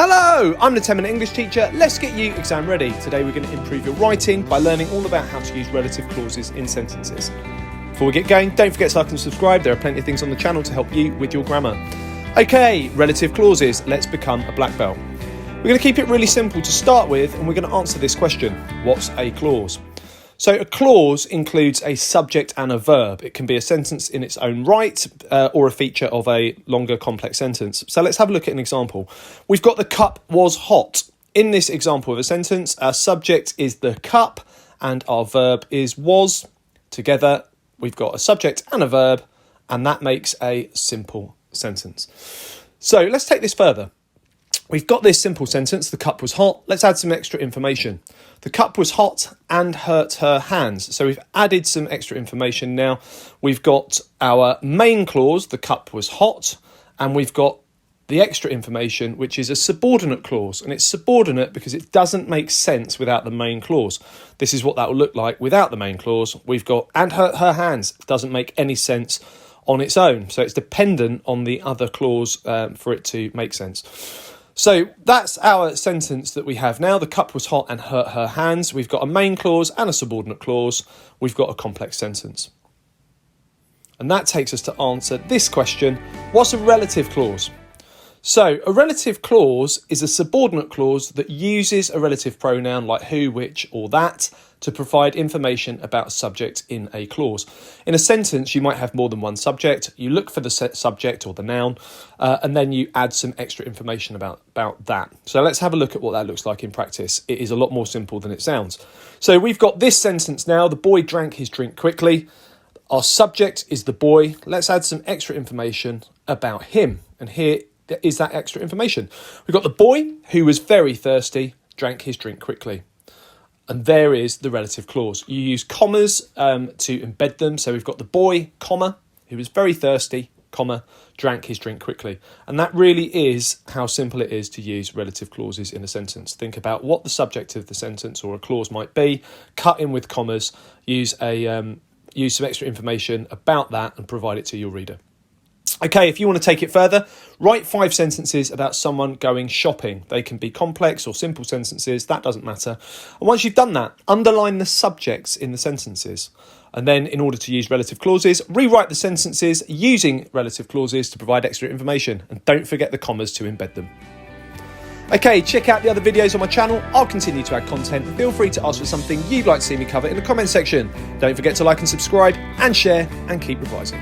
Hello, I'm the 10-minute English teacher. Let's get you exam ready. Today we're going to improve your writing by learning all about how to use relative clauses in sentences. Before we get going, don't forget to like and subscribe. There are plenty of things on the channel to help you with your grammar. Okay, relative clauses. Let's become a black belt. We're going to keep it really simple to start with, and we're going to answer this question. What's a clause? So a clause includes a subject and a verb. It can be a sentence in its own right or a feature of a longer complex sentence. So let's have a look at an example. We've got the cup was hot. In this example of a sentence, our subject is the cup and our verb is was. Together, we've got a subject and a verb, and that makes a simple sentence. So let's take this further. We've got this simple sentence, the cup was hot. Let's add some extra information. The cup was hot and hurt her hands. So we've added some extra information now. We've got our main clause, the cup was hot, and we've got the extra information, which is a subordinate clause. And it's subordinate because it doesn't make sense without the main clause. This is what that will look like without the main clause. We've got and hurt her hands. It doesn't make any sense on its own. So it's dependent on the other clause for it to make sense. So that's our sentence that we have now. The cup was hot and hurt her hands. We've got a main clause and a subordinate clause. We've got a complex sentence. And that takes us to answer this question. What's a relative clause? So a relative clause is a subordinate clause that uses a relative pronoun like who, which, or that to provide information about a subject in a clause. In a sentence, you might have more than one subject. You look for the subject or the noun, and then you add some extra information about that. So let's have a look at what that looks like in practice. It is a lot more simple than it sounds. So we've got this sentence now. The boy drank his drink quickly. Our subject is the boy. Let's add some extra information about him. And here is that extra information. We've got the boy who was very thirsty, drank his drink quickly. And there is the relative clause. You use commas to embed them. So we've got the boy, comma, who was very thirsty, comma, drank his drink quickly. And that really is how simple it is to use relative clauses in a sentence. Think about what the subject of the sentence or a clause might be, cut in with commas, use some extra information about that and provide it to your reader. Okay, if you want to take it further, write 5 sentences about someone going shopping. They can be complex or simple sentences, that doesn't matter. And once you've done that, underline the subjects in the sentences. And then in order to use relative clauses, rewrite the sentences using relative clauses to provide extra information. And don't forget the commas to embed them. Okay, check out the other videos on my channel. I'll continue to add content. Feel free to ask for something you'd like to see me cover in the comment section. Don't forget to like and subscribe and share and keep revising.